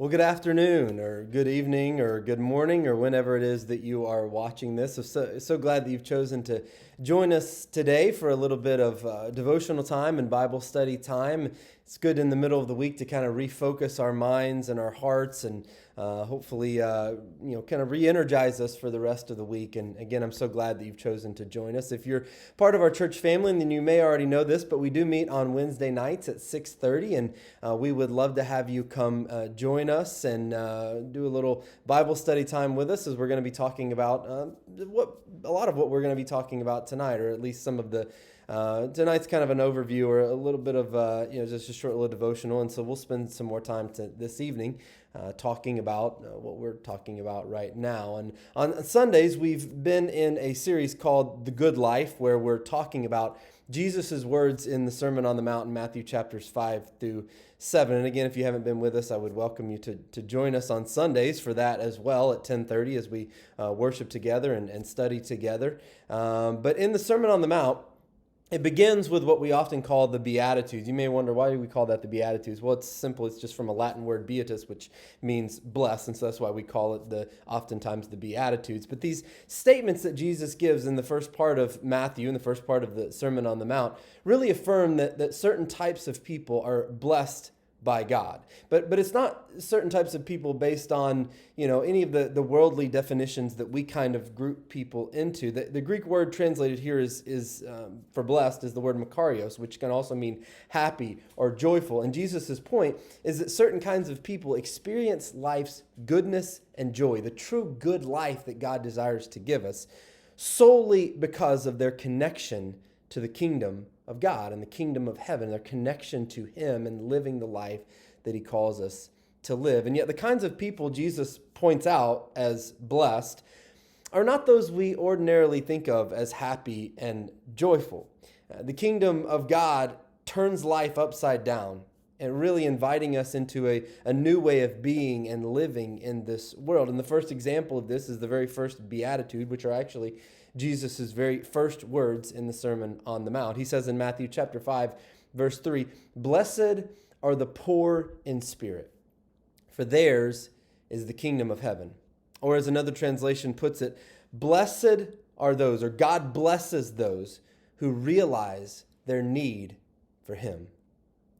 Well, good afternoon, or good evening, or good morning, or whenever it is that you are watching this. So glad that you've chosen to join us today for a little bit of devotional time and Bible study time. It's good in the middle of the week to kind of refocus our minds and our hearts and hopefully, kind of re-energize us for the rest of the week. And again, I'm so glad that you've chosen to join us. If you're part of our church family, then you may already know this, but we do meet on Wednesday nights at 6:30, and we would love to have you come join us and do a little Bible study time with us, as we're going to be talking about a lot of what we're going to be talking about tonight, or at least some of the tonight's kind of an overview or a little bit of just a short little devotional, and so we'll spend some more time this evening talking about what we're talking about right now. And on Sundays, we've been in a series called The Good Life, where we're talking about Jesus' words in the Sermon on the Mount in Matthew chapters 5 through 7. And again, if you haven't been with us, I would welcome you to join us on Sundays for that as well at 10:30 as we worship together and study together. But in the Sermon on the Mount, it begins with what we often call the Beatitudes. You may wonder, why do we call that the Beatitudes? Well, it's simple. It's just from a Latin word, beatus, which means blessed, and so that's why we call it oftentimes the Beatitudes. But these statements that Jesus gives in the first part of Matthew, in the first part of the Sermon on the Mount, really affirm that certain types of people are blessed by God. But it's not certain types of people based on, any of the worldly definitions that we kind of group people into. The Greek word translated here is for blessed is the word makarios, which can also mean happy or joyful. And Jesus' point is that certain kinds of people experience life's goodness and joy, the true good life that God desires to give us, solely because of their connection to the kingdom of God and the kingdom of heaven, their connection to Him and living the life that He calls us to live. And yet the kinds of people Jesus points out as blessed are not those we ordinarily think of as happy and joyful. The kingdom of God turns life upside down and really inviting us into a new way of being and living in this world. And the first example of this is the very first beatitude, which are actually Jesus' very first words in the Sermon on the Mount. He says in Matthew chapter 5, verse 3, "Blessed are the poor in spirit, for theirs is the kingdom of heaven." Or as another translation puts it, "Blessed are those," or God blesses those who realize their need for Him.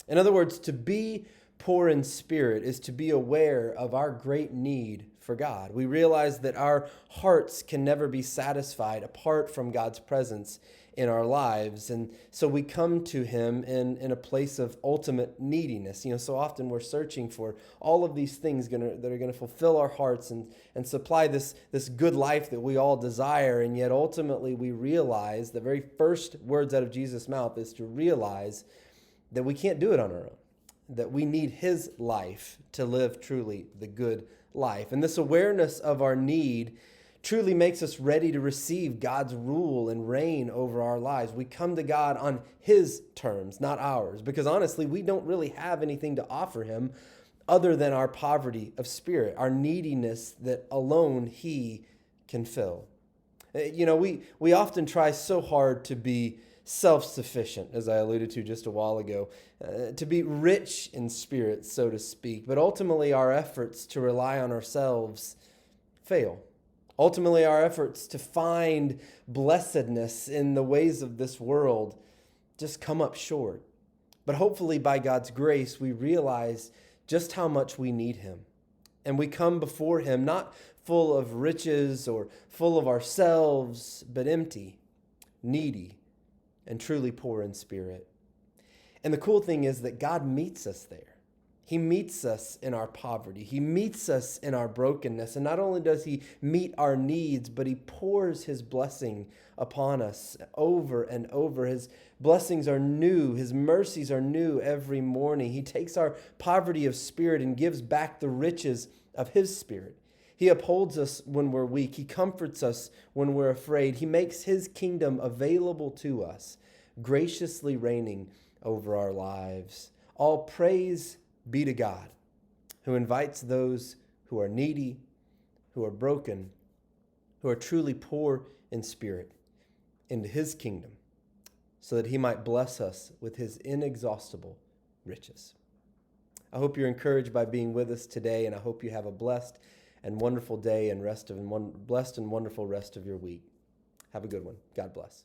In other words, to be poor in spirit is to be aware of our great need for God. We realize that our hearts can never be satisfied apart from God's presence in our lives. And so we come to Him in a place of ultimate neediness. So often we're searching for all of these things that are going to fulfill our hearts and supply this good life that we all desire. And yet ultimately we realize, the very first words out of Jesus' mouth is to realize that we can't do it on our own, that we need His life to live truly the good life. And this awareness of our need truly makes us ready to receive God's rule and reign over our lives. We come to God on His terms, not ours, because honestly, we don't really have anything to offer Him other than our poverty of spirit, our neediness that alone He can fill. We often try so hard to be self-sufficient, as I alluded to just a while ago, to be rich in spirit, so to speak. But ultimately, our efforts to rely on ourselves fail. Ultimately, our efforts to find blessedness in the ways of this world just come up short. But hopefully, by God's grace, we realize just how much we need Him. And we come before Him not full of riches or full of ourselves, but empty, needy, and truly poor in spirit. And the cool thing is that God meets us there. He meets us in our poverty. He meets us in our brokenness. And not only does He meet our needs, but He pours His blessing upon us over and over. His blessings are new. His mercies are new every morning. He takes our poverty of spirit and gives back the riches of His Spirit. He upholds us when we're weak. He comforts us when we're afraid. He makes His kingdom available to us, graciously reigning over our lives. All praise be to God, who invites those who are needy, who are broken, who are truly poor in spirit, into His kingdom, so that He might bless us with His inexhaustible riches. I hope you're encouraged by being with us today, and I hope you have a blessed and wonderful day and blessed and wonderful rest of your week. Have a good one. God bless.